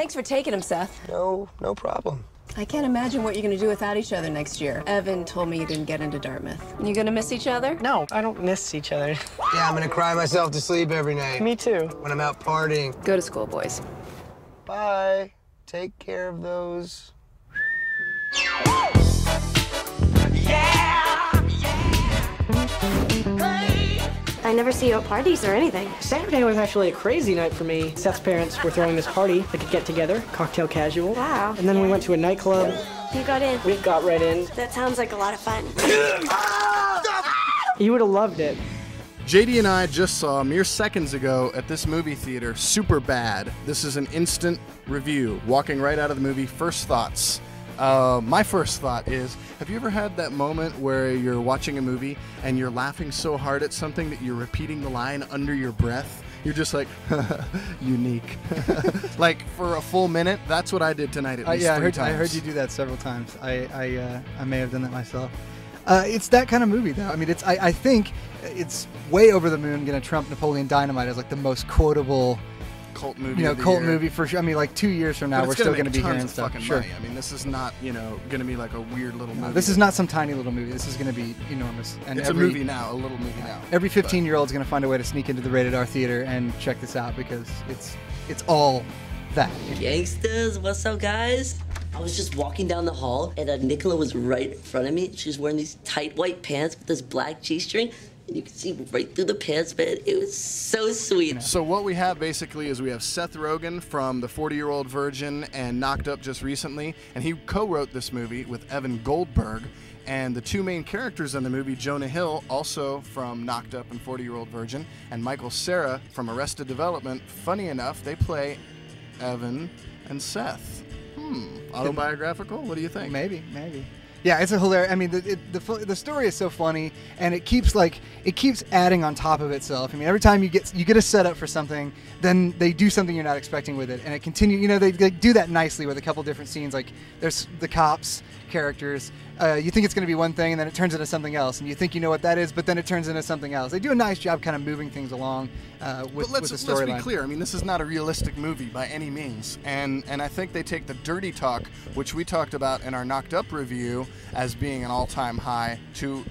Thanks for taking him, Seth. No problem. I can't imagine what you're going to do without each other next year. Evan told me you didn't get into Dartmouth. You going to miss each other? No, I don't miss each other. Yeah, I'm gonna cry myself to sleep every night. Me too. When I'm out partying. Go to school, boys. Bye. Take care of those. I never see you at parties or anything. Saturday was actually a crazy night for me. Seth's parents were throwing this party, like a get-together, cocktail casual. Wow. And then we went to a nightclub. You got in. We got right in. That sounds like a lot of fun. You would have loved it. JD and I just saw mere seconds ago at this movie theater, Superbad. This is an instant review, walking right out of the movie. First thoughts. My first thought is, have you ever had that moment where you're watching a movie and you're laughing so hard at something that you're repeating the line under your breath? You're just like, unique. Like for a full minute, that's what I did tonight at least three times. I heard you do that several times. I may have done that myself. It's that kind of movie, though. I mean, I think it's way over the moon going to trump Napoleon Dynamite as like the most quotable cult movie. Cult movie for sure. I mean, like 2 years from now, we're still going to be hearing stuff. Sure. Money. I mean, this is not, going to be like a weird little movie. This is not some tiny little movie. This is going to be enormous. And it's a movie now, a little movie now. Every 15-year-old is going to find a way to sneak into the rated R theater and check this out because it's all that. Gangsters, what's up, guys? I was just walking down the hall, and Nicola was right in front of me. She was wearing these tight white pants with this black G-string, and you could see right through the pants, man. It was so sweet. So what we have basically is we have Seth Rogen from The 40-Year-Old Virgin and Knocked Up just recently, and he co-wrote this movie with Evan Goldberg. And the two main characters in the movie, Jonah Hill, also from Knocked Up and 40-Year-Old Virgin, and Michael Cera from Arrested Development. Funny enough, they play Evan and Seth. Autobiographical? What do you think? Maybe. Yeah, it's a hilarious. I mean, the story is so funny, and it keeps adding on top of itself. I mean, every time you get a setup for something, then they do something you're not expecting with it, and it continues. They do that nicely with a couple different scenes. Like there's the cops characters. You think it's going to be one thing, and then it turns into something else, and you think you know what that is, but then it turns into something else. They do a nice job kind of moving things along with the storyline. Let's be clear. I mean, this is not a realistic movie by any means, and I think they take the dirty talk, which we talked about in our Knocked Up review, as being an all-time high to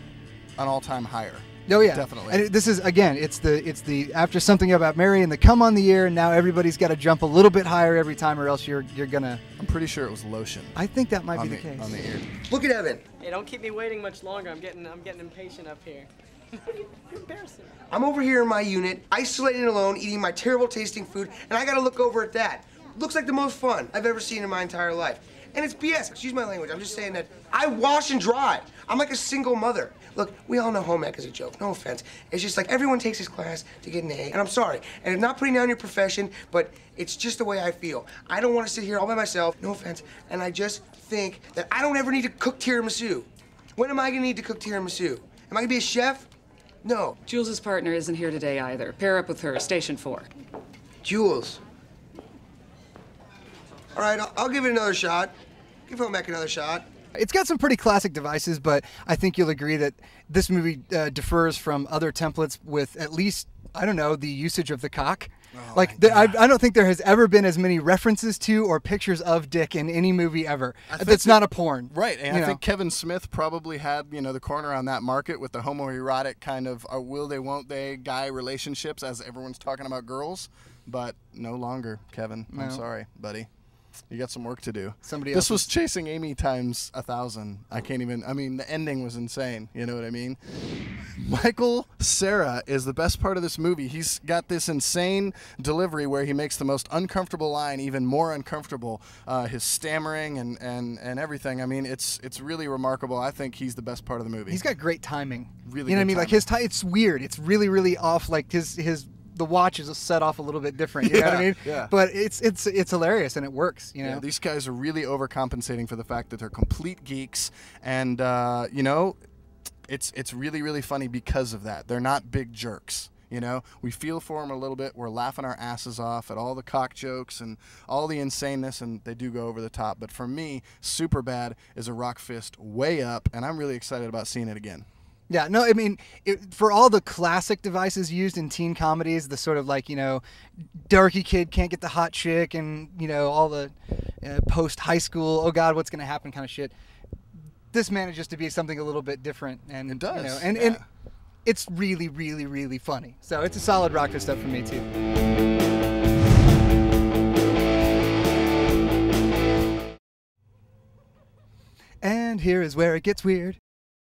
an all-time higher. Oh yeah, definitely. And this is again, it's the after something about Mary and the come on the ear, and now everybody's got to jump a little bit higher every time, or else you're gonna. I'm pretty sure it was lotion. I think that might be the case. On the ear. Look at Evan. Hey, don't keep me waiting much longer. I'm getting impatient up here. You're embarrassing. I'm over here in my unit, isolated and alone, eating my terrible tasting food, and I gotta look over at that. Looks like the most fun I've ever seen in my entire life. And it's BS, excuse my language. I'm just saying that I wash and dry. I'm like a single mother. Look, we all know home ec is a joke, no offense. It's just like everyone takes his class to get an A, and I'm sorry. And I'm not putting down your profession, but it's just the way I feel. I don't want to sit here all by myself, no offense, and I just think that I don't ever need to cook tiramisu. When am I gonna need to cook tiramisu? Am I gonna be a chef? No. Jules' partner isn't here today either. Pair up with her, station 4. Jules. All right, I'll give it another shot. Give home ec another shot. It's got some pretty classic devices, but I think you'll agree that this movie differs from other templates with at least, I don't know, the usage of the cock. Oh, I don't think there has ever been as many references to or pictures of dick in any movie ever. That's not a porn. Right, and I think Kevin Smith probably had, the corner on that market with the homoerotic kind of will they, won't they guy relationships as everyone's talking about girls, but no longer, Kevin. No. I'm sorry, buddy. You got some work to do. This was Chasing Amy times 1,000. I can't even. I mean, the ending was insane. You know what I mean? Michael Cera is the best part of this movie. He's got this insane delivery where he makes the most uncomfortable line even more uncomfortable. His stammering and everything. I mean, it's really remarkable. I think he's the best part of the movie. He's got great timing. Really, you know what I mean? timing. Like his it's weird. It's really off. Like the watch is set off a little bit different, you know what I mean? Yeah. But it's hilarious and it works, Yeah, these guys are really overcompensating for the fact that they're complete geeks, and it's really funny because of that. They're not big jerks. We feel for them a little bit. We're laughing our asses off at all the cock jokes and all the insaneness, and they do go over the top. But for me, Superbad is a rock fist way up, and I'm really excited about seeing it again. Yeah, no, I mean, for all the classic devices used in teen comedies, the sort of like, you know, darky kid can't get the hot chick and, you know, all the post-high school, oh God, what's going to happen kind of shit. This manages to be something a little bit different. And, it does. You know, and it's really, really, really funny. So it's a solid rock for stuff for me, too. And here is where it gets weird.